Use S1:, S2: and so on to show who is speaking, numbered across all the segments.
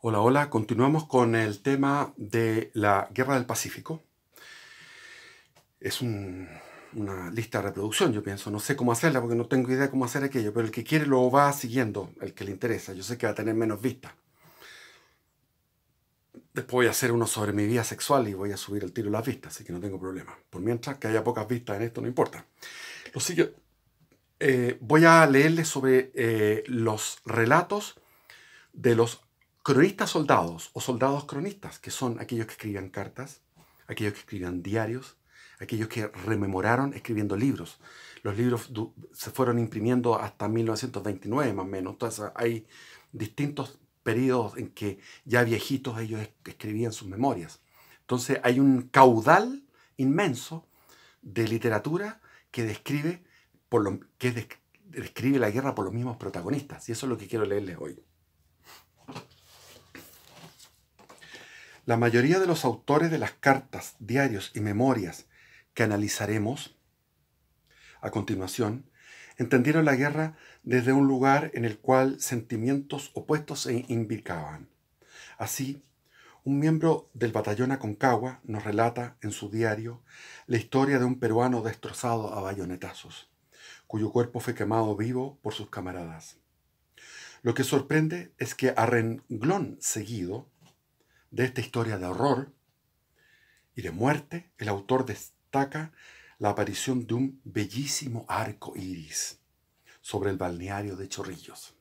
S1: Hola, hola. Continuamos con el tema de la Guerra del Pacífico. Es una lista de reproducción, yo pienso. No sé cómo hacerla porque no tengo idea de cómo hacer aquello, pero el que quiere lo va siguiendo, el que le interesa. Yo sé que va a tener menos vistas. Después voy a hacer uno sobre mi vida sexual y voy a subir el tiro de las vistas, así que no tengo problema. Por mientras que haya pocas vistas en esto, no importa. Lo sigue. Voy a leerles sobre los relatos de los cronistas soldados o soldados cronistas, que son aquellos que escribían cartas, aquellos que escribían diarios, aquellos que rememoraron escribiendo libros. Los libros se fueron imprimiendo hasta 1929 más o menos. Entonces hay distintos periodos en que ya viejitos ellos escribían sus memorias. Entonces hay un caudal inmenso de literatura que describe, describe la guerra por los mismos protagonistas. Y eso es lo que quiero leerles hoy. La mayoría de los autores de las cartas, diarios y memorias que analizaremos a continuación entendieron la guerra desde un lugar en el cual sentimientos opuestos se imbricaban. Así, un miembro del batallón Aconcagua nos relata en su diario la historia de un peruano destrozado a bayonetazos, cuyo cuerpo fue quemado vivo por sus camaradas. Lo que sorprende es que a renglón seguido de esta historia de horror y de muerte, el autor destaca la aparición de un bellísimo arco iris sobre el balneario de Chorrillos.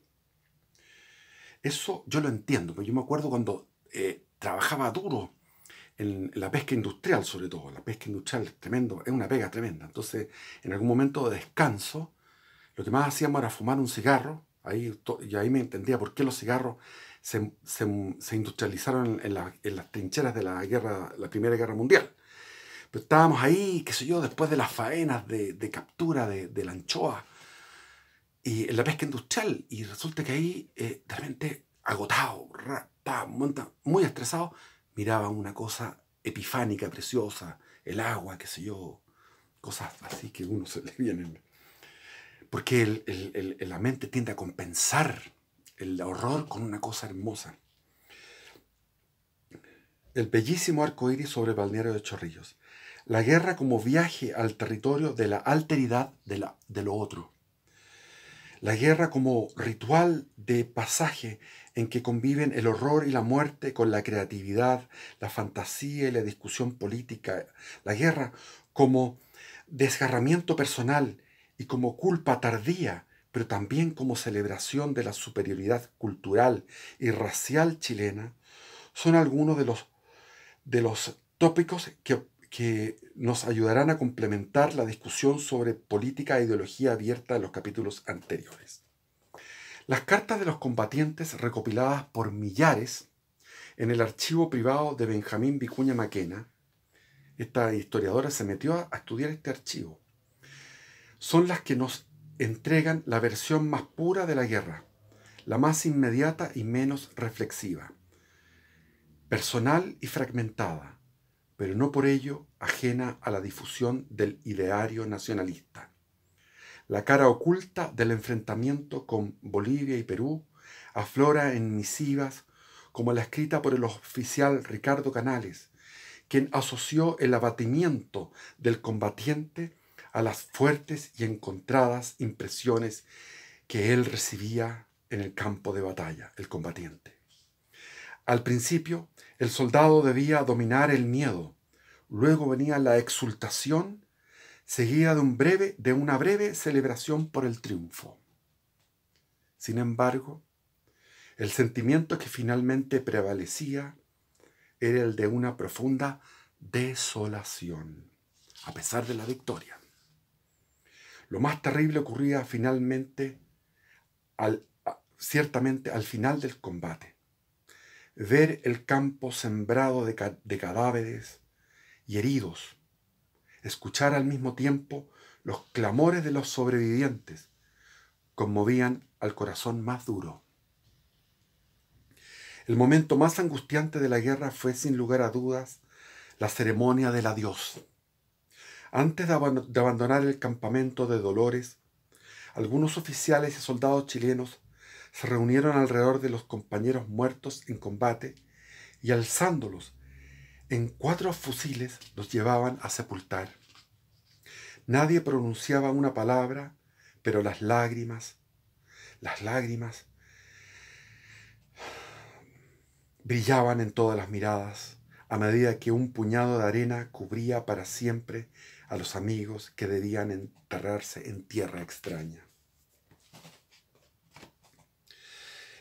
S1: Eso yo lo entiendo, porque yo me acuerdo cuando trabajaba duro en la pesca industrial, sobre todo. La pesca industrial es tremendo, es una pega tremenda. Entonces, en algún momento de descanso, lo que más hacíamos era fumar un cigarro. Y ahí me entendía por qué los cigarros se industrializaron en las trincheras de la Primera Guerra Mundial. Pero estábamos ahí, qué sé yo, después de las faenas de captura de la anchoa y en la pesca industrial. Y resulta que ahí, de repente, agotado, muy estresado, miraba una cosa epifánica, preciosa, el agua, qué sé yo, cosas así que a uno se le vienen. Porque la mente tiende a compensar el horror con una cosa hermosa. El bellísimo arco iris sobre el balneario de Chorrillos. La guerra como viaje al territorio de la alteridad de lo otro. La guerra como ritual de pasaje en que conviven el horror y la muerte con la creatividad, la fantasía y la discusión política. La guerra como desgarramiento personal y como culpa tardía, pero también como celebración de la superioridad cultural y racial chilena, son algunos de los tópicos que nos ayudarán a complementar la discusión sobre política e ideología abierta en los capítulos anteriores. Las cartas de los combatientes recopiladas por Millares en el archivo privado de Benjamín Vicuña Maquena, esta historiadora se metió a estudiar este archivo, son las que nos entregan la versión más pura de la guerra, la más inmediata y menos reflexiva, personal y fragmentada, pero no por ello ajena a la difusión del ideario nacionalista. La cara oculta del enfrentamiento con Bolivia y Perú aflora en misivas como la escrita por el oficial Ricardo Canales, quien asoció el abatimiento del combatiente a las fuertes y encontradas impresiones que él recibía en el campo de batalla, el combatiente. Al principio, el soldado debía dominar el miedo, luego venía la exultación, seguida de una breve celebración por el triunfo. Sin embargo, el sentimiento que finalmente prevalecía era el de una profunda desolación, a pesar de la victoria. Lo más terrible ocurría ciertamente al final del combate. Ver el campo sembrado de cadáveres y heridos, escuchar al mismo tiempo los clamores de los sobrevivientes, conmovían al corazón más duro. El momento más angustiante de la guerra fue, sin lugar a dudas, la ceremonia del adiós. Antes de abandonar el campamento de Dolores, algunos oficiales y soldados chilenos se reunieron alrededor de los compañeros muertos en combate y alzándolos en 4 fusiles los llevaban a sepultar. Nadie pronunciaba una palabra, pero las lágrimas brillaban en todas las miradas a medida que un puñado de arena cubría para siempre a los amigos que debían enterrarse en tierra extraña.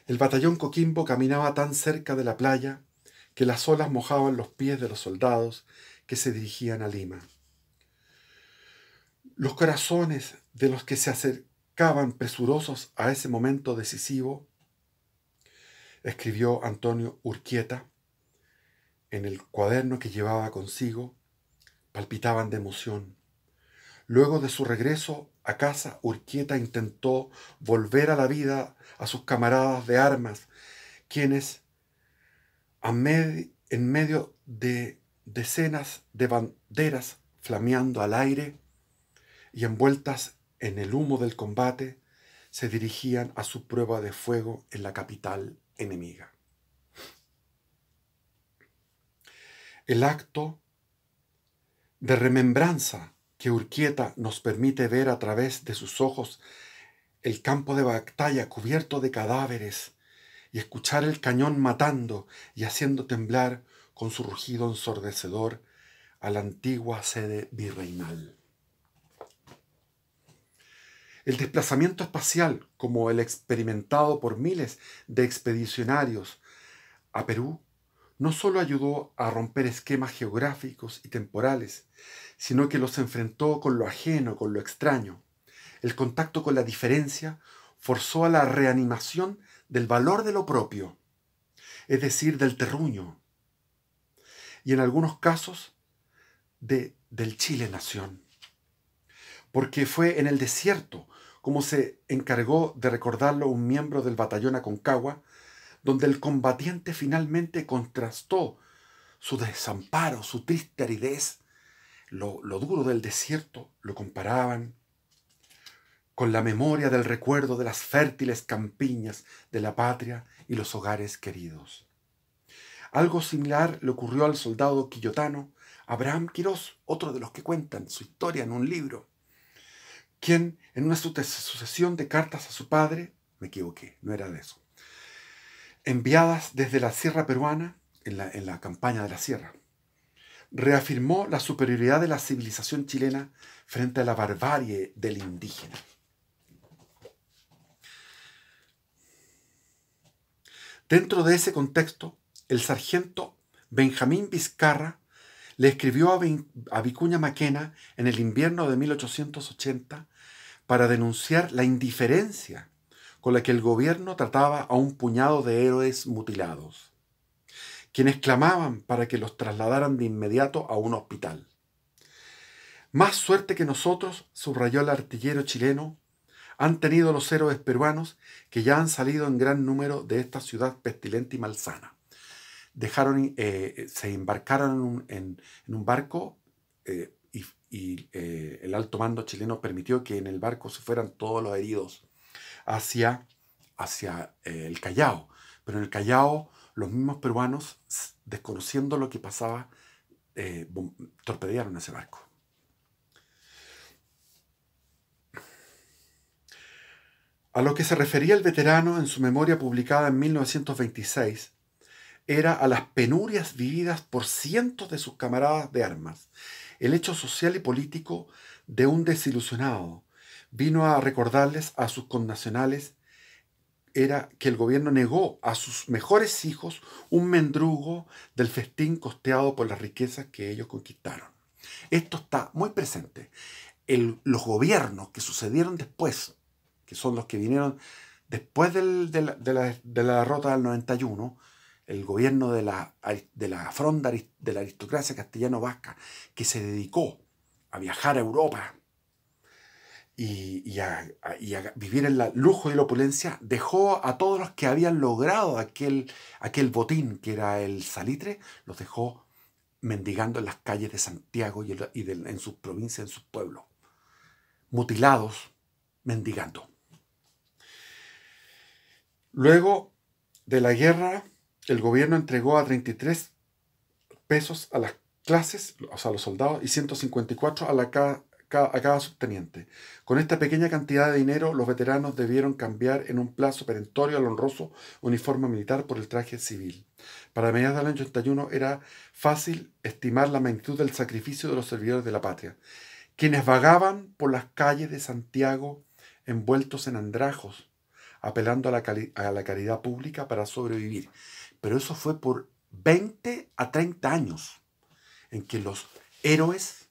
S1: El batallón Coquimbo caminaba tan cerca de la playa que las olas mojaban los pies de los soldados que se dirigían a Lima. Los corazones de los que se acercaban presurosos a ese momento decisivo, escribió Antonio Urquieta en el cuaderno que llevaba consigo, palpitaban de emoción. Luego de su regreso a casa, Urquieta intentó volver a la vida a sus camaradas de armas, quienes, en medio de decenas de banderas flameando al aire y envueltas en el humo del combate, se dirigían a su prueba de fuego en la capital enemiga. El acto de remembranza que Urquieta nos permite ver a través de sus ojos el campo de batalla cubierto de cadáveres y escuchar el cañón matando y haciendo temblar con su rugido ensordecedor a la antigua sede virreinal. El desplazamiento espacial, como el experimentado por miles de expedicionarios a Perú, no solo ayudó a romper esquemas geográficos y temporales, sino que los enfrentó con lo ajeno, con lo extraño. El contacto con la diferencia forzó a la reanimación del valor de lo propio, es decir, del terruño, y en algunos casos del Chile-nación. Porque fue en el desierto, como se encargó de recordarlo un miembro del batallón Aconcagua, donde el combatiente finalmente contrastó su desamparo, su triste aridez, lo duro del desierto, lo comparaban con la memoria del recuerdo de las fértiles campiñas de la patria y los hogares queridos. Algo similar le ocurrió al soldado quillotano Abraham Quirós, otro de los que cuentan su historia en un libro, quien en una sucesión de cartas a su padre, me equivoqué, no era de eso, enviadas desde la sierra peruana, en la campaña de la sierra, reafirmó la superioridad de la civilización chilena frente a la barbarie del indígena. Dentro de ese contexto, el sargento Benjamín Vizcarra le escribió a Vicuña Maquena en el invierno de 1880 para denunciar la indiferencia con la que el gobierno trataba a un puñado de héroes mutilados, quienes clamaban para que los trasladaran de inmediato a un hospital. Más suerte que nosotros, subrayó el artillero chileno, han tenido los héroes peruanos que ya han salido en gran número de esta ciudad pestilente y malsana. Se embarcaron en un barco y el alto mando chileno permitió que en el barco se fueran todos los heridos hacia el Callao. Pero en el Callao los mismos peruanos, desconociendo lo que pasaba, torpedearon ese barco. A lo que se refería el veterano en su memoria publicada en 1926 era a las penurias vividas por cientos de sus camaradas de armas. El hecho social y político de un desilusionado vino a recordarles a sus connacionales era que el gobierno negó a sus mejores hijos un mendrugo del festín costeado por las riquezas que ellos conquistaron. Esto está muy presente. Los gobiernos que sucedieron después, que son los que vinieron después de la derrota del 91, el gobierno de la fronda de la aristocracia castellano-vasca, que se dedicó a viajar a Europa y a vivir en el lujo y la opulencia, dejó a todos los que habían logrado aquel botín que era el salitre, los dejó mendigando en las calles de Santiago en sus provincias, en sus pueblos, mutilados, mendigando. Luego de la guerra, el gobierno entregó a 33 pesos a las clases, o sea, a los soldados, y 154 a cada subteniente. Con esta pequeña cantidad de dinero, los veteranos debieron cambiar en un plazo perentorio al honroso uniforme militar por el traje civil. Para mediados del año 81 era fácil estimar la magnitud del sacrificio de los servidores de la patria, quienes vagaban por las calles de Santiago envueltos en andrajos, apelando a la caridad pública para sobrevivir. Pero eso fue por 20 a 30 años en que los héroes,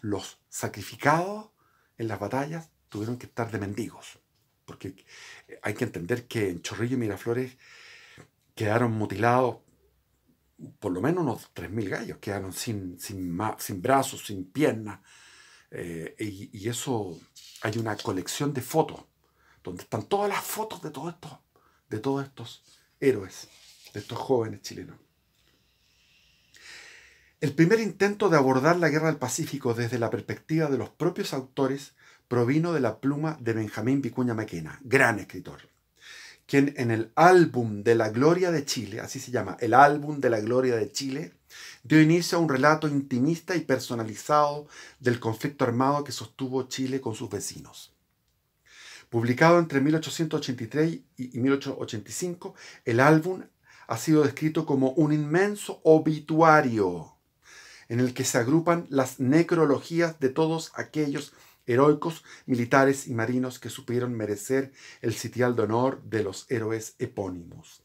S1: los sacrificados en las batallas, tuvieron que estar de mendigos. Porque hay que entender que en Chorrillos y Miraflores quedaron mutilados por lo menos unos 3.000 gallos, quedaron sin brazos, sin piernas. Y eso, hay una colección de fotos, donde están todas las fotos de todos estos héroes, de estos jóvenes chilenos. El primer intento de abordar la Guerra del Pacífico desde la perspectiva de los propios autores provino de la pluma de Benjamín Vicuña Maquena, gran escritor, quien en el Álbum de la Gloria de Chile, así se llama, el Álbum de la Gloria de Chile, dio inicio a un relato intimista y personalizado del conflicto armado que sostuvo Chile con sus vecinos. Publicado entre 1883 y 1885, el álbum ha sido descrito como un inmenso obituario en el que se agrupan las necrologías de todos aquellos heroicos militares y marinos que supieron merecer el sitial de honor de los héroes epónimos.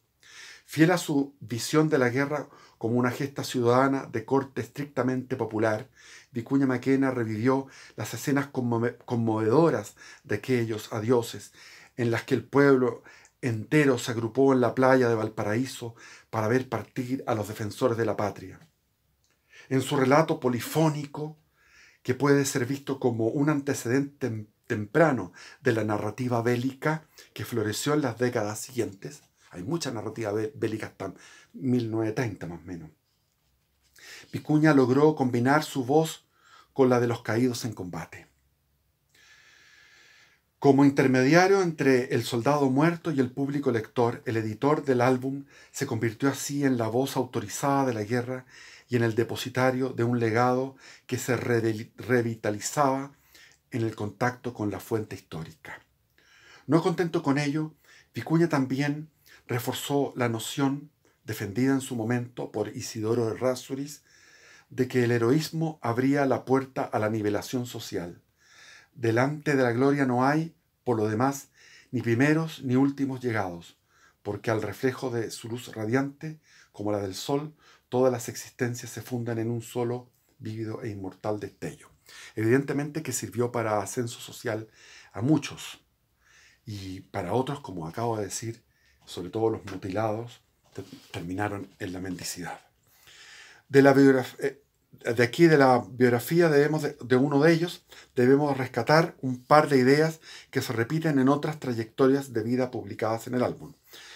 S1: Fiel a su visión de la guerra como una gesta ciudadana de corte estrictamente popular, Vicuña Maquena revivió las escenas conmovedoras de aquellos adioses en las que el pueblo entero se agrupó en la playa de Valparaíso para ver partir a los defensores de la patria. En su relato polifónico, que puede ser visto como un antecedente temprano de la narrativa bélica que floreció en las décadas siguientes, hay mucha narrativa bélica hasta 1930 más o menos, Vicuña logró combinar su voz con la de los caídos en combate. Como intermediario entre el soldado muerto y el público lector, el editor del álbum se convirtió así en la voz autorizada de la guerra y en el depositario de un legado que se revitalizaba en el contacto con la fuente histórica. No contento con ello, Vicuña también reforzó la noción, defendida en su momento por Isidoro Errázuriz, de que el heroísmo abría la puerta a la nivelación social. Delante de la gloria no hay, por lo demás, ni primeros ni últimos llegados, porque al reflejo de su luz radiante, como la del sol, todas las existencias se fundan en un solo, vívido e inmortal destello. Evidentemente que sirvió para ascenso social a muchos, y para otros, como acabo de decir, sobre todo los mutilados, terminaron en la mendicidad. De la biografía de uno de ellos debemos rescatar un par de ideas que se repiten en otras trayectorias de vida publicadas en el álbum.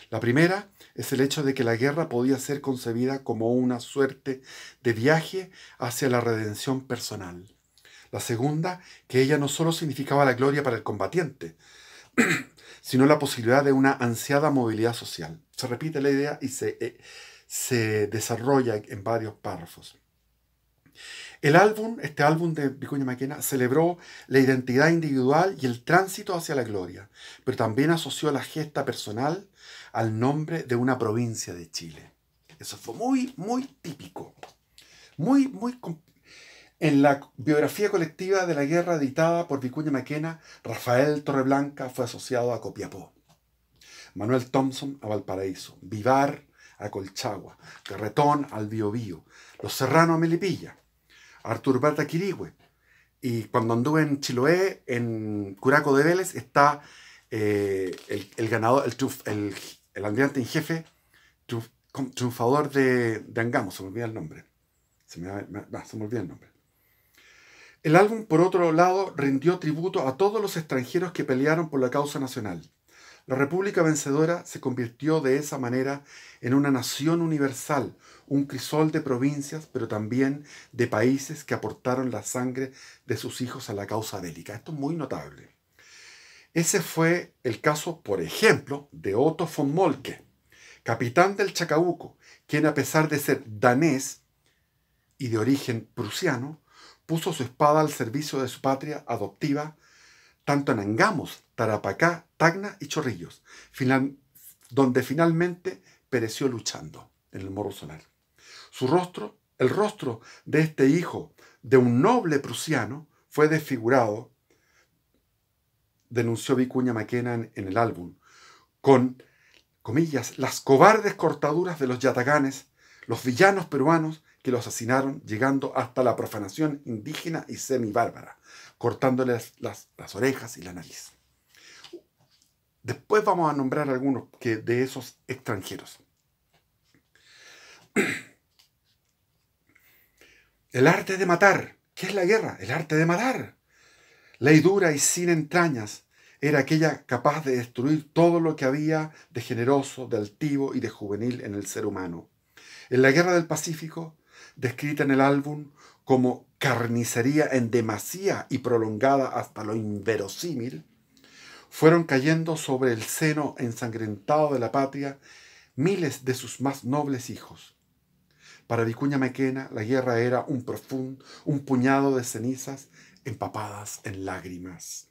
S1: La primera es el hecho de que la guerra podía ser concebida como una suerte de viaje hacia la redención personal. La segunda, que ella no solo significaba la gloria para el combatiente, sino la posibilidad de una ansiada movilidad social. Se repite la idea y se desarrolla en varios párrafos. Este álbum de Vicuña Maquena, celebró la identidad individual y el tránsito hacia la gloria, pero también asoció la gesta personal al nombre de una provincia de Chile. Eso fue muy, muy típico. En la biografía colectiva de la guerra editada por Vicuña Maquena, Rafael Torreblanca fue asociado a Copiapó, Manuel Thompson a Valparaíso, Vivar a Colchagua, Carretón al Biobío, Los Serranos a Melipilla, Artur Bata Quirihue. Y cuando anduve en Chiloé, en Curaco de Vélez, está el ganador, el almirante en jefe, triunfador de Angamo, se me olvida el nombre. Se me olvida el nombre. El álbum, por otro lado, rindió tributo a todos los extranjeros que pelearon por la causa nacional. La República Vencedora se convirtió de esa manera en una nación universal, un crisol de provincias, pero también de países que aportaron la sangre de sus hijos a la causa bélica. Esto es muy notable. Ese fue el caso, por ejemplo, de Otto von Moltke, capitán del Chacabuco, quien a pesar de ser danés y de origen prusiano, puso su espada al servicio de su patria adoptiva, tanto en Angamos, Tarapacá, Tacna y Chorrillos, donde finalmente pereció luchando en el Morro Solar. El rostro de este hijo de un noble prusiano fue desfigurado, denunció Vicuña Maquena en el álbum, con, comillas, las cobardes cortaduras de los yataganes, los villanos peruanos que lo asesinaron, llegando hasta la profanación indígena y semibárbara, cortándoles las orejas y la nariz. Después vamos a nombrar algunos de esos extranjeros. El arte de matar. ¿Qué es la guerra? El arte de matar. Ley dura y sin entrañas, era aquella capaz de destruir todo lo que había de generoso, de altivo y de juvenil en el ser humano. En la Guerra del Pacífico, descrita en el álbum como carnicería en demasía y prolongada hasta lo inverosímil, fueron cayendo sobre el seno ensangrentado de la patria miles de sus más nobles hijos. Para Vicuña Maquena, la guerra era un puñado de cenizas empapadas en lágrimas.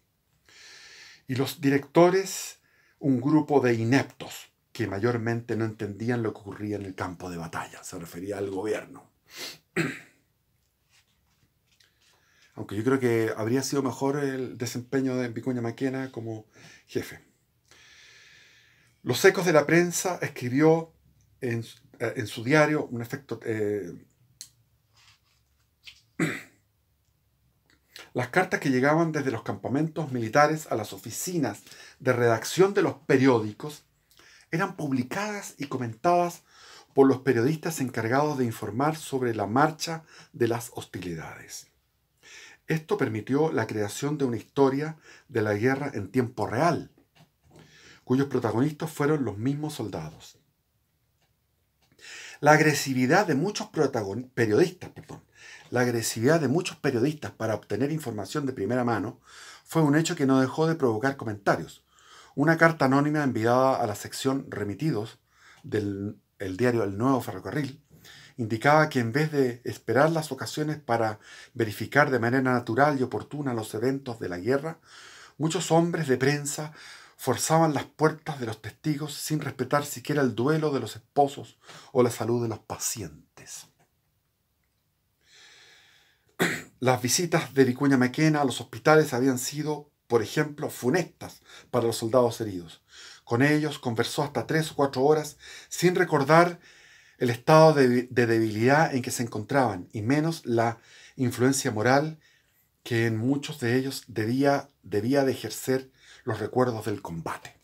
S1: Y los directores, un grupo de ineptos que mayormente no entendían lo que ocurría en el campo de batalla. Se refería al gobierno. Aunque yo creo que habría sido mejor el desempeño de Vicuña Maquena como jefe. Los ecos de la prensa escribió en su diario un efecto... Las cartas que llegaban desde los campamentos militares a las oficinas de redacción de los periódicos eran publicadas y comentadas por los periodistas encargados de informar sobre la marcha de las hostilidades. Esto permitió la creación de una historia de la guerra en tiempo real, cuyos protagonistas fueron los mismos soldados. La agresividad de muchos periodistas para obtener información de primera mano fue un hecho que no dejó de provocar comentarios. Una carta anónima enviada a la sección remitidos del diario El Nuevo Ferrocarril indicaba que en vez de esperar las ocasiones para verificar de manera natural y oportuna los eventos de la guerra, muchos hombres de prensa forzaban las puertas de los testigos sin respetar siquiera el duelo de los esposos o la salud de los pacientes. Las visitas de Vicuña Maquena a los hospitales habían sido, por ejemplo, funestas para los soldados heridos. Con ellos conversó hasta 3 o 4 horas sin recordar el estado de debilidad en que se encontraban y menos la influencia moral que en muchos de ellos debía de ejercer los recuerdos del combate.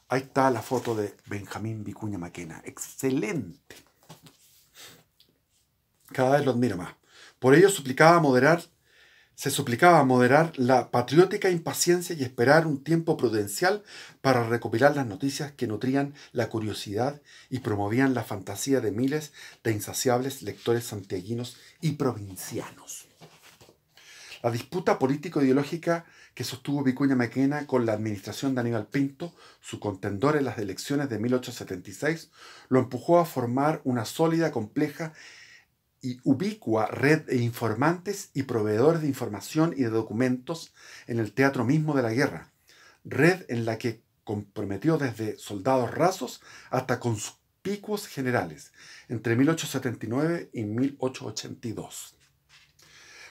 S1: Ahí está la foto de Benjamín Vicuña Maquena. Excelente. Cada vez lo admiro más. Por ello se suplicaba moderar la patriótica impaciencia y esperar un tiempo prudencial para recopilar las noticias que nutrían la curiosidad y promovían la fantasía de miles de insaciables lectores santiaguinos y provincianos. La disputa político-ideológica que sostuvo Vicuña Maquena con la administración de Aníbal Pinto, su contendor en las elecciones de 1876, lo empujó a formar una sólida, compleja y ubicua red de informantes y proveedores de información y de documentos en el teatro mismo de la guerra, red en la que comprometió desde soldados rasos hasta conspicuos generales entre 1879 y 1882.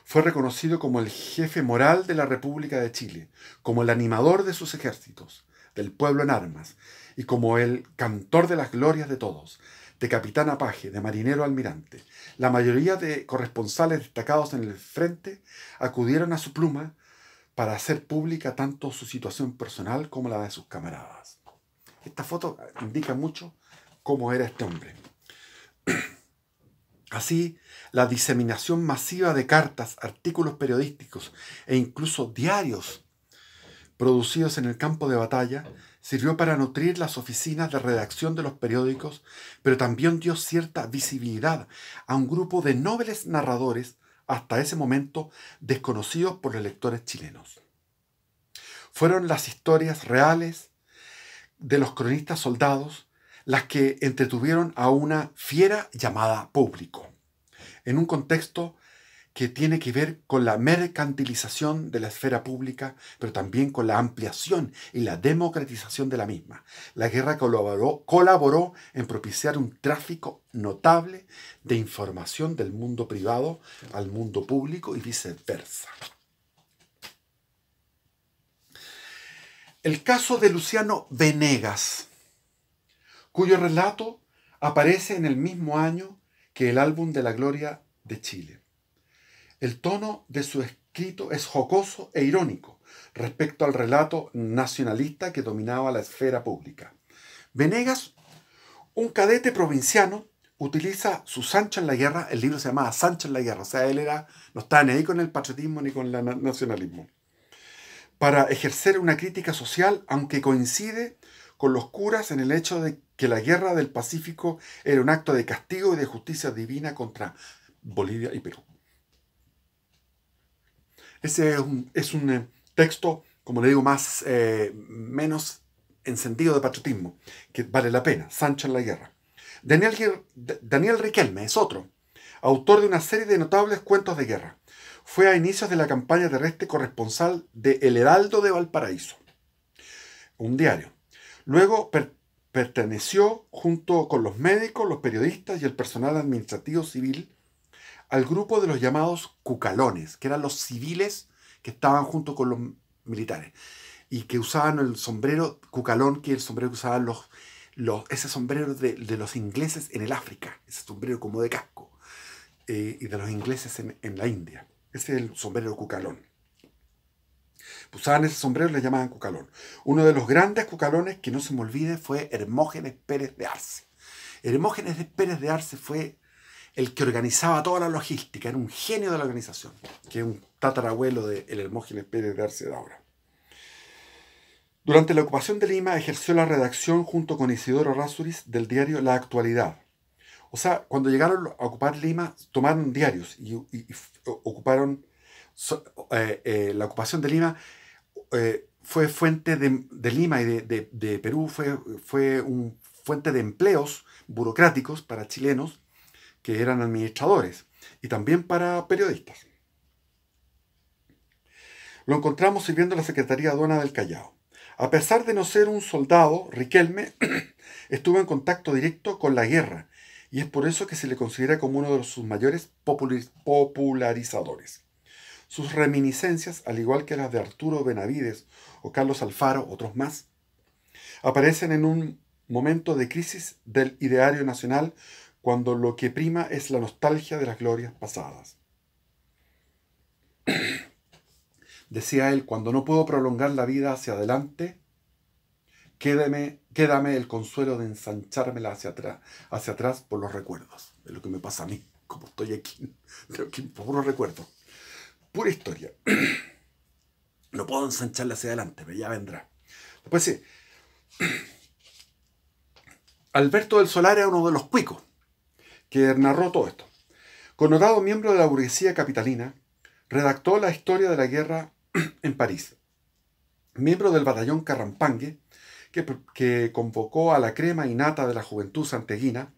S1: Fue reconocido como el jefe moral de la República de Chile, como el animador de sus ejércitos, del pueblo en armas, y como el cantor de las glorias de todos, de capitán a paje, de marinero a almirante. La mayoría de corresponsales destacados en el frente acudieron a su pluma para hacer pública tanto su situación personal como la de sus camaradas. Esta foto indica mucho cómo era este hombre. Así, la diseminación masiva de cartas, artículos periodísticos e incluso diarios producidos en el campo de batalla sirvió para nutrir las oficinas de redacción de los periódicos, pero también dio cierta visibilidad a un grupo de nobles narradores hasta ese momento desconocidos por los lectores chilenos. Fueron las historias reales de los cronistas soldados las que entretuvieron a una fiera llamada público, en un contexto que tiene que ver con la mercantilización de la esfera pública, pero también con la ampliación y la democratización de la misma. La guerra colaboró en propiciar un tráfico notable de información del mundo privado al mundo público y viceversa. El caso de Luciano Benegas, cuyo relato aparece en el mismo año que el álbum de la gloria de Chile. El tono de su escrito es jocoso e irónico respecto al relato nacionalista que dominaba la esfera pública. Venegas, un cadete provinciano, utiliza su Sancho en la guerra. El libro se llamaba Sancho en la guerra, o sea, él no estaba ni ahí con el patriotismo ni con el nacionalismo, para ejercer una crítica social, aunque coincide con los curas en el hecho de que la guerra del Pacífico era un acto de castigo y de justicia divina contra Bolivia y Perú. Ese es un texto, como le digo, menos encendido de patriotismo, que vale la pena. Sancho en la guerra. Daniel Riquelme es otro, autor de una serie de notables cuentos de guerra. Fue a inicios de la campaña terrestre corresponsal de El Heraldo de Valparaíso, un diario. Luego perteneció, junto con los médicos, los periodistas y el personal administrativo civil, al grupo de los llamados cucalones, que eran los civiles que estaban junto con los militares y que usaban el sombrero cucalón, que es el sombrero que usaban ese sombrero de los ingleses en el África, ese sombrero como de casco, y de los ingleses en la India. Ese es el sombrero cucalón. Usaban ese sombrero y le llamaban cucalón. Uno de los grandes cucalones, que no se me olvide, fue Hermógenes Pérez de Arce. Hermógenes Pérez de Arce fue el que organizaba toda la logística, era un genio de la organización, que es un tatarabuelo del Hermógenes Pérez de Arce de ahora. Durante la ocupación de Lima ejerció la redacción junto con Isidoro Errázuriz del diario La Actualidad. O sea, cuando llegaron a ocupar Lima, tomaron diarios y ocuparon... la ocupación de Lima fue fuente de Lima y de Perú, fue un fuente de empleos burocráticos para chilenos que eran administradores, y también para periodistas. Lo encontramos sirviendo en la Secretaría de Aduana del Callao. A pesar de no ser un soldado, Riquelme estuvo en contacto directo con la guerra, y es por eso que se le considera como uno de sus mayores popularizadores. Sus reminiscencias, al igual que las de Arturo Benavides o Carlos Alfaro, otros más, aparecen en un momento de crisis del ideario nacional, cuando lo que prima es la nostalgia de las glorias pasadas. Decía él: cuando no puedo prolongar la vida hacia adelante, quédame el consuelo de ensanchármela hacia atrás por los recuerdos. Es lo que me pasa a mí, como estoy aquí, puro recuerdo, pura historia. No puedo ensancharla hacia adelante, pero ya vendrá. Después sí, Alberto del Solar era uno de los cuicos que narró todo esto. Connotado miembro de la burguesía capitalina, redactó la historia de la guerra en París. Miembro del batallón Carrampangue, que convocó a la crema y nata de la juventud santeguina,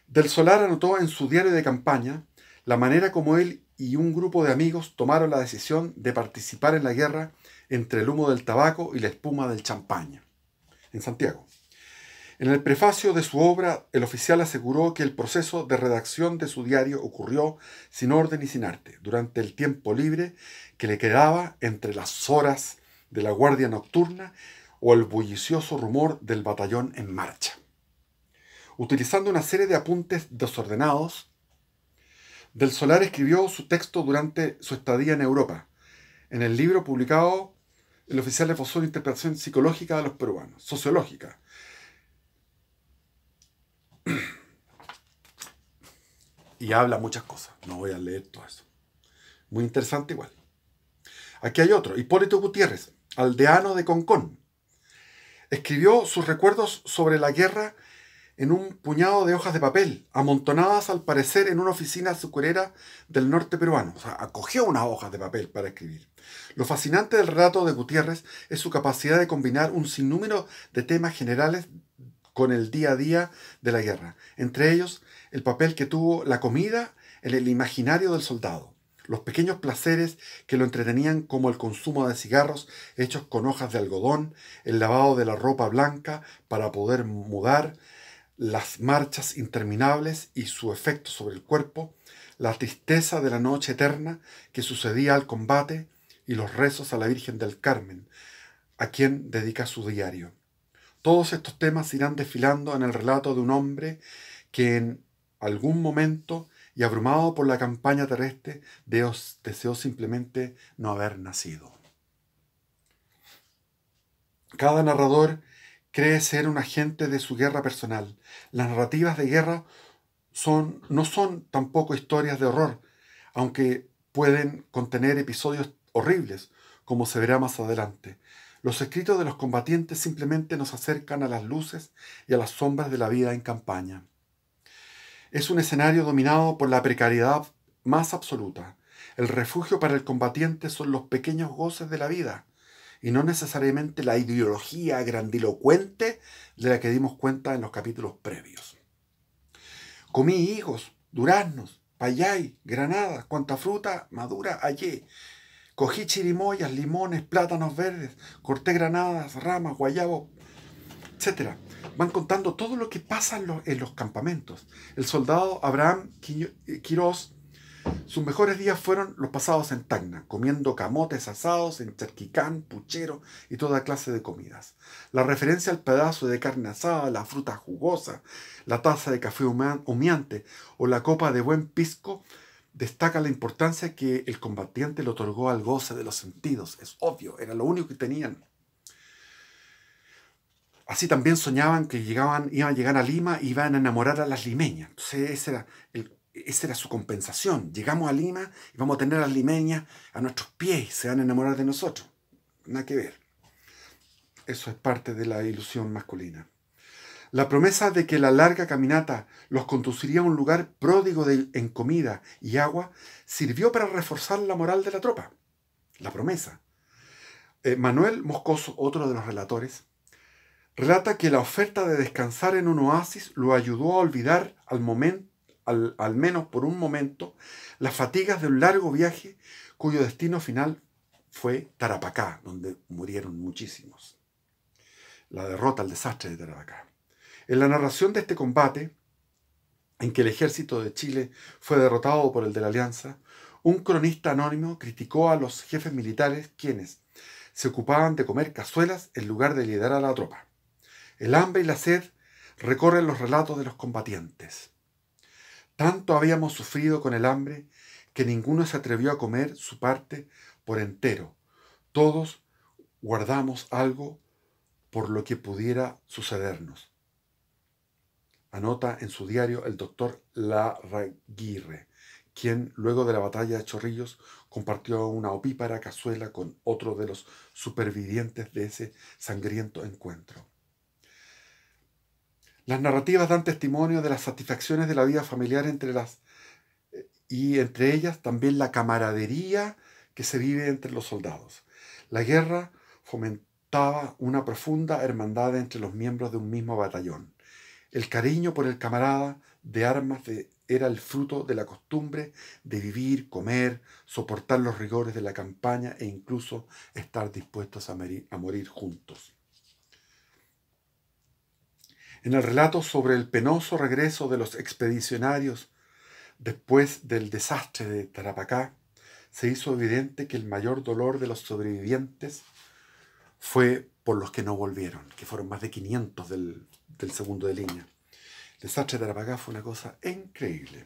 S1: del Solar anotó en su diario de campaña la manera como él y un grupo de amigos tomaron la decisión de participar en la guerra entre el humo del tabaco y la espuma del champaña, en Santiago. En el prefacio de su obra, el oficial aseguró que el proceso de redacción de su diario ocurrió sin orden y sin arte, durante el tiempo libre que le quedaba entre las horas de la guardia nocturna o el bullicioso rumor del batallón en marcha. Utilizando una serie de apuntes desordenados, Del Solar escribió su texto durante su estadía en Europa. En el libro publicado, el oficial esbozó una interpretación psicológica de los peruanos, sociológica. Y habla muchas cosas. No voy a leer todo eso. Muy interesante igual. Aquí hay otro, Hipólito Gutiérrez, aldeano de Concón. Escribió sus recuerdos sobre la guerra en un puñado de hojas de papel, amontonadas al parecer en una oficina azucarera del norte peruano. O sea, acogió unas hojas de papel para escribir. Lo fascinante del relato de Gutiérrez es su capacidad de combinar un sinnúmero de temas generales con el día a día de la guerra. Entre ellos, el papel que tuvo la comida en el imaginario del soldado, los pequeños placeres que lo entretenían como el consumo de cigarros hechos con hojas de algodón, el lavado de la ropa blanca para poder mudar, las marchas interminables y su efecto sobre el cuerpo, la tristeza de la noche eterna que sucedía al combate y los rezos a la Virgen del Carmen, a quien dedica su diario. Todos estos temas irán desfilando en el relato de un hombre que en algún momento, y abrumado por la campaña terrestre, deseó simplemente no haber nacido. Cada narrador cree ser un agente de su guerra personal. Las narrativas de guerra no son tampoco historias de horror, aunque pueden contener episodios horribles, como se verá más adelante. Los escritos de los combatientes simplemente nos acercan a las luces y a las sombras de la vida en campaña. Es un escenario dominado por la precariedad más absoluta. El refugio para el combatiente son los pequeños goces de la vida, y no necesariamente la ideología grandilocuente de la que dimos cuenta en los capítulos previos. Comí higos, duraznos, payay, granadas, cuanta fruta madura hallé. Cogí chirimoyas, limones, plátanos verdes, corté granadas, ramas, guayabos, etc. Van contando todo lo que pasa en los campamentos. El soldado Abraham Quirós, sus mejores días fueron los pasados en Tacna, comiendo camotes asados en charquicán, puchero y toda clase de comidas. La referencia al pedazo de carne asada, la fruta jugosa, la taza de café humeante o la copa de buen pisco destaca la importancia que el combatiente le otorgó al goce de los sentidos. Es obvio, era lo único que tenían. Así también soñaban que iban a llegar a Lima y iban a enamorar a las limeñas. Entonces esa era su compensación. Llegamos a Lima y vamos a tener a las limeñas a nuestros pies y se van a enamorar de nosotros. Nada que ver. Eso es parte de la ilusión masculina. La promesa de que la larga caminata los conduciría a un lugar pródigo en comida y agua sirvió para reforzar la moral de la tropa. La promesa. Manuel Moscoso, otro de los relatores, relata que la oferta de descansar en un oasis lo ayudó a olvidar al menos por un momento, las fatigas de un largo viaje cuyo destino final fue Tarapacá, donde murieron muchísimos. La derrota, el desastre de Tarapacá. En la narración de este combate, en que el ejército de Chile fue derrotado por el de la Alianza, un cronista anónimo criticó a los jefes militares quienes se ocupaban de comer cazuelas en lugar de liderar a la tropa. El hambre y la sed recorren los relatos de los combatientes. Tanto habíamos sufrido con el hambre que ninguno se atrevió a comer su parte por entero. Todos guardamos algo por lo que pudiera sucedernos. Anota en su diario el doctor Larraguirre, quien luego de la batalla de Chorrillos compartió una opípara cazuela con otro de los supervivientes de ese sangriento encuentro. Las narrativas dan testimonio de las satisfacciones de la vida familiar y entre ellas también la camaradería que se vive entre los soldados. La guerra fomentaba una profunda hermandad entre los miembros de un mismo batallón. El cariño por el camarada de armas era el fruto de la costumbre de vivir, comer, soportar los rigores de la campaña e incluso estar dispuestos a morir juntos. En el relato sobre el penoso regreso de los expedicionarios después del desastre de Tarapacá, se hizo evidente que el mayor dolor de los sobrevivientes fue por los que no volvieron, que fueron más de 500 del segundo de línea. El desastre de Tarapacá fue una cosa increíble.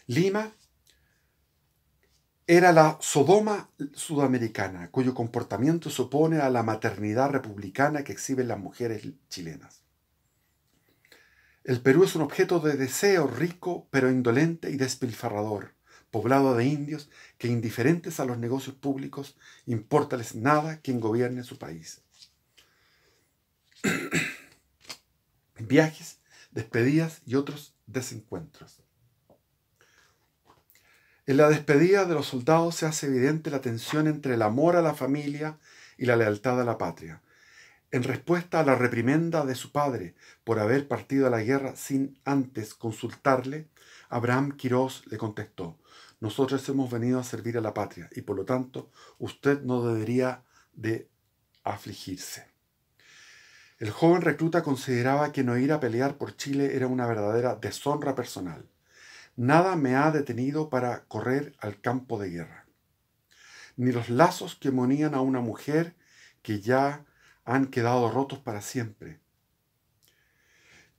S1: Lima era la Sodoma sudamericana, cuyo comportamiento se opone a la maternidad republicana que exhiben las mujeres chilenas. El Perú es un objeto de deseo rico, pero indolente y despilfarrador, poblado de indios que, indiferentes a los negocios públicos, importales nada quien gobierne su país. viajes, despedidas y otros desencuentros. En la despedida de los soldados se hace evidente la tensión entre el amor a la familia y la lealtad a la patria. En respuesta a la reprimenda de su padre por haber partido a la guerra sin antes consultarle, Abraham Quirós le contestó: nosotros hemos venido a servir a la patria y por lo tanto usted no debería de afligirse. El joven recluta consideraba que no ir a pelear por Chile era una verdadera deshonra personal. Nada me ha detenido para correr al campo de guerra, ni los lazos que me unían a una mujer que ya han quedado rotos para siempre,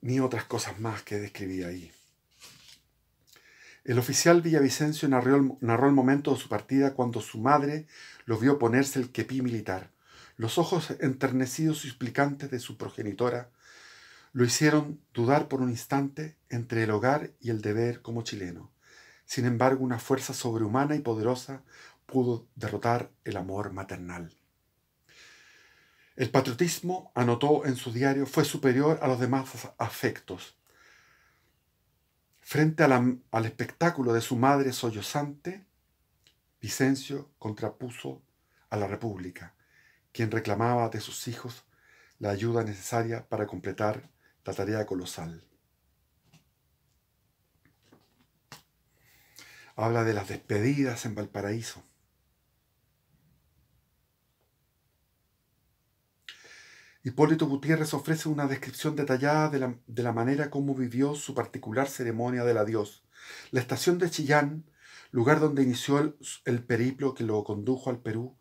S1: ni otras cosas más que describí ahí. El oficial Villavicencio narró el momento de su partida cuando su madre lo vio ponerse el kepí militar. Los ojos enternecidos y suplicantes de su progenitora lo hicieron dudar por un instante entre el hogar y el deber como chileno. Sin embargo, una fuerza sobrehumana y poderosa pudo derrotar el amor maternal. El patriotismo, anotó en su diario, fue superior a los demás afectos. Frente al espectáculo de su madre sollozante, Vicencio contrapuso a la República, quien reclamaba de sus hijos la ayuda necesaria para completar la tarea colosal. Habla de las despedidas en Valparaíso. Hipólito Gutiérrez ofrece una descripción detallada de la manera como vivió su particular ceremonia del adiós. La estación de Chillán, lugar donde inició el periplo que lo condujo al Perú,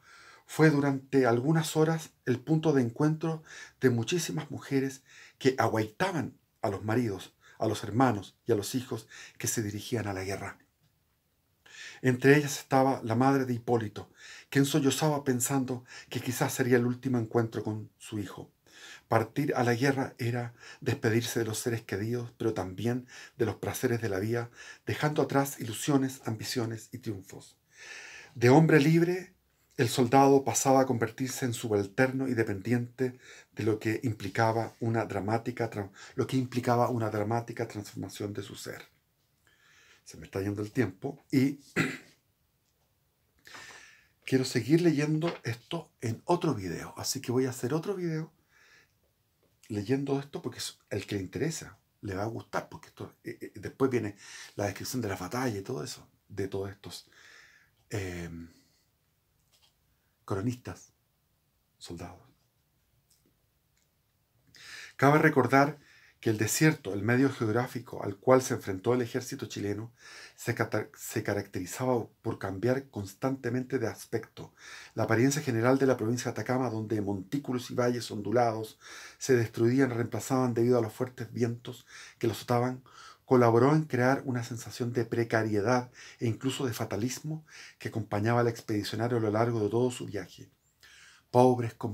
S1: fue durante algunas horas el punto de encuentro de muchísimas mujeres que aguaitaban a los maridos, a los hermanos y a los hijos que se dirigían a la guerra. Entre ellas estaba la madre de Hipólito, quien sollozaba pensando que quizás sería el último encuentro con su hijo. Partir a la guerra era despedirse de los seres queridos, pero también de los placeres de la vida, dejando atrás ilusiones, ambiciones y triunfos. De hombre libre, el soldado pasaba a convertirse en subalterno y dependiente de lo que implicaba una dramática transformación de su ser. Se me está yendo el tiempo y quiero seguir leyendo esto en otro video. Así que voy a hacer otro video leyendo esto porque es el que le interesa. Le va a gustar porque esto, después viene la descripción de la batalla y todo eso. De todos estos cronistas, soldados. Cabe recordar que el desierto, el medio geográfico al cual se enfrentó el ejército chileno, se caracterizaba por cambiar constantemente de aspecto. La apariencia general de la provincia de Atacama, donde montículos y valles ondulados se destruían y reemplazaban debido a los fuertes vientos que los azotaban, colaboró en crear una sensación de precariedad e incluso de fatalismo que acompañaba al expedicionario a lo largo de todo su viaje. Pobres como